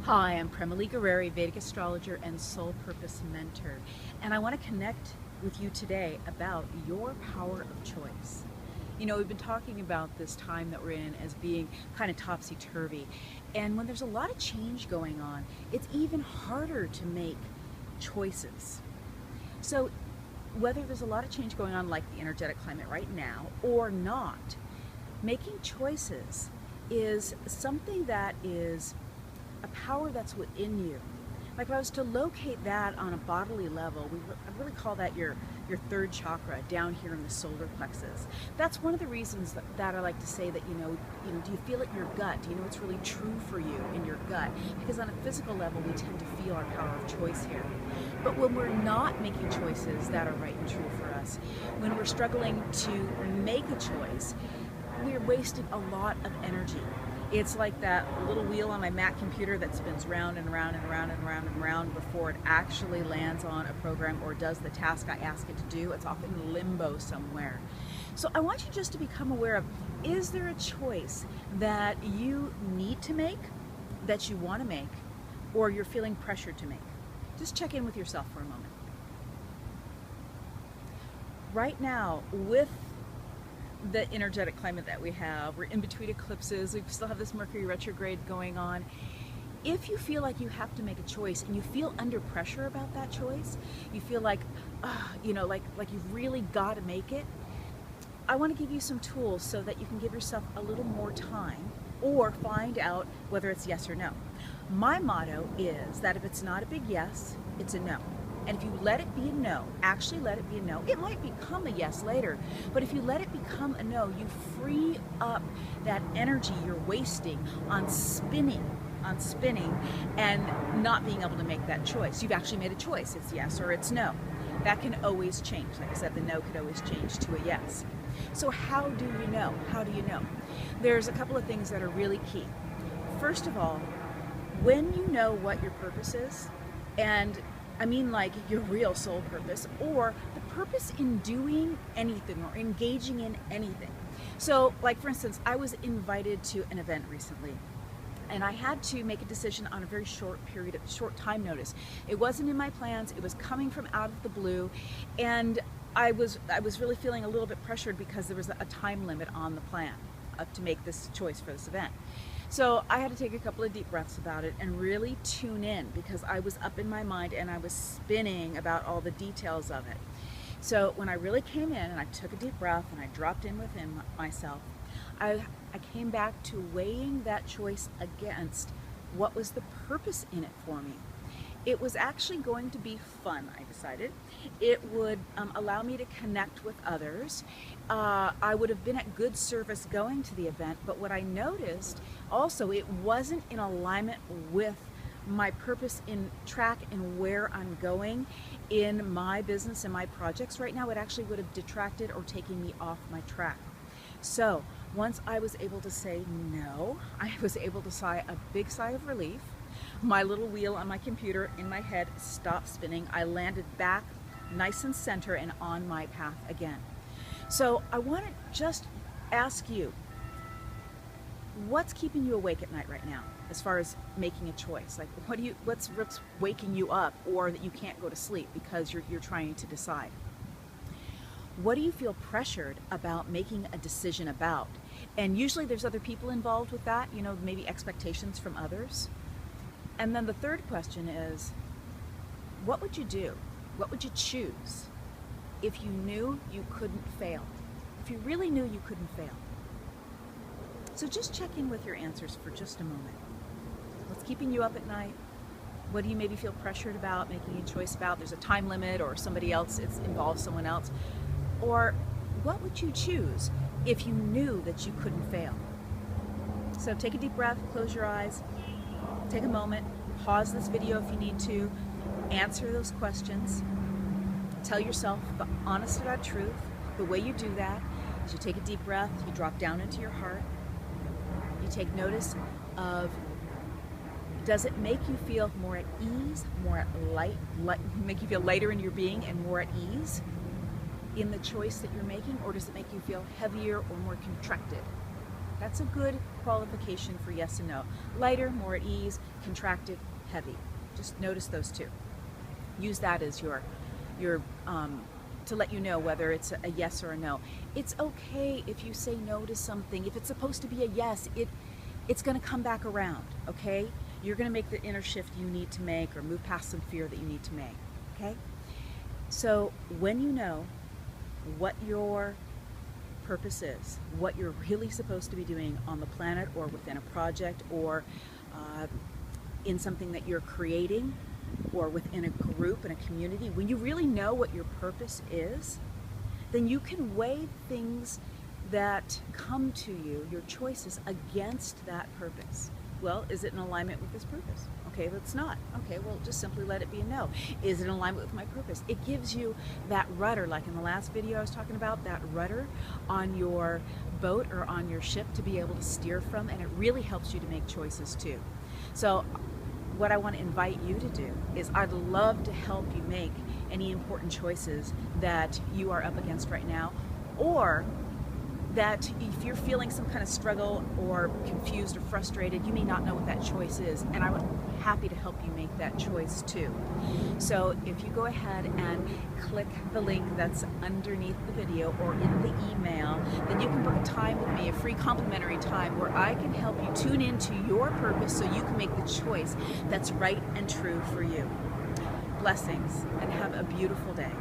Hi, I'm Premali Guerreri, Vedic astrologer and soul purpose mentor, and I want to connect with you today about your power of choice. You know, we've been talking about this time that we're in as being kind of topsy-turvy, and when there's a lot of change going on, it's even harder to make choices. So whether there's a lot of change going on, like the energetic climate right now, or not, making choices is something that is a power that's within you. Like if I was to locate that on a bodily level, I really call that your third chakra down here in the solar plexus. That's one of the reasons that I like to say that, do you feel it in your gut? Do you know what's really true for you in your gut? Because on a physical level, we tend to feel our power of choice here. But when we're not making choices that are right and true for us, when we're struggling to make a choice, we're wasting a lot of energy. It's like that little wheel on my Mac computer that spins round and round and round and round and round before it actually lands on a program or does the task I ask it to do. It's off in limbo somewhere. So I want you just to become aware of, is there a choice that you need to make, that you want to make, or you're feeling pressured to make? Just check in with yourself for a moment. Right now, with the energetic climate that we have, we're in between eclipses, we still have this Mercury retrograde going on. If you feel like you have to make a choice and you feel under pressure about that choice, you feel like, like you've really got to make it, I want to give you some tools so that you can give yourself a little more time or find out whether it's yes or no. My motto is that if it's not a big yes, it's a no. And if you let it be a no, actually let it be a no, it might become a yes later, but if you let it become a no, you free up that energy you're wasting on spinning and not being able to make that choice. You've actually made a choice. It's yes or it's no. That can always change. Like I said, the no could always change to a yes. So how do you know? How do you know? There's a couple of things that are really key. First of all, when you know what your purpose is, and I mean like your real soul purpose, or the purpose in doing anything or engaging in anything. So like for instance, I was invited to an event recently and I had to make a decision on a very short time notice. It wasn't in my plans, it was coming from out of the blue, and I was really feeling a little bit pressured because there was a time limit on the plan to make this choice for this event. So I had to take a couple of deep breaths about it and really tune in because I was up in my mind and I was spinning about all the details of it. So when I really came in and I took a deep breath and I dropped in within myself, I came back to weighing that choice against what was the purpose in it for me. It was actually going to be fun, I decided. It would allow me to connect with others. I would have been at good service going to the event, but what I noticed also, it wasn't in alignment with my purpose in track and where I'm going in my business and my projects right now. It actually would have detracted or taken me off my track. So once I was able to say no, I was able to sigh a big sigh of relief. My little wheel on my computer in my head stopped spinning. I landed back nice and center and on my path again. So I want to just ask you, what's keeping you awake at night right now as far as making a choice? Like what's waking you up, or that you can't go to sleep because you're trying to decide? What do you feel pressured about making a decision about? And usually there's other people involved with that, maybe expectations from others. And then the third question is, what would you do? What would you choose if you knew you couldn't fail? If you really knew you couldn't fail? So just check in with your answers for just a moment. What's keeping you up at night? What do you maybe feel pressured about making a choice about? There's a time limit or somebody else, it involves someone else. Or what would you choose if you knew that you couldn't fail? So take a deep breath, close your eyes. Take a moment, pause this video if you need to, answer those questions, tell yourself the honest to God truth. The way you do that is you take a deep breath, you drop down into your heart, you take notice of, does it make you feel more at ease, more at make you feel lighter in your being and more at ease in the choice that you're making, or does it make you feel heavier or more contracted? That's a good qualification for yes and no. Lighter, more at ease, contracted, heavy. Just notice those two. Use that as your to let you know whether it's a yes or a no. It's okay if you say no to something. If it's supposed to be a yes, it's going to come back around, okay? You're going to make the inner shift you need to make or move past some fear that you need to make, okay? So when you know what your purpose is, what you're really supposed to be doing on the planet or within a project or in something that you're creating or within a group, in a community, when you really know what your purpose is, then you can weigh things that come to you, your choices, against that purpose. Well, is it in alignment with this purpose? Okay, it's not. Okay, well, just simply let it be a no. Is it in alignment with my purpose? It gives you that rudder, like in the last video I was talking about, that rudder on your boat or on your ship to be able to steer from, and it really helps you to make choices too. So what I want to invite you to do is I'd love to help you make any important choices that you are up against right now, or that if you're feeling some kind of struggle or confused or frustrated, you may not know what that choice is, and I would be happy to help you make that choice too. So if you go ahead and click the link that's underneath the video or in the email, then you can book a time with me, a free complimentary time where I can help you tune into your purpose so you can make the choice that's right and true for you. Blessings, and have a beautiful day.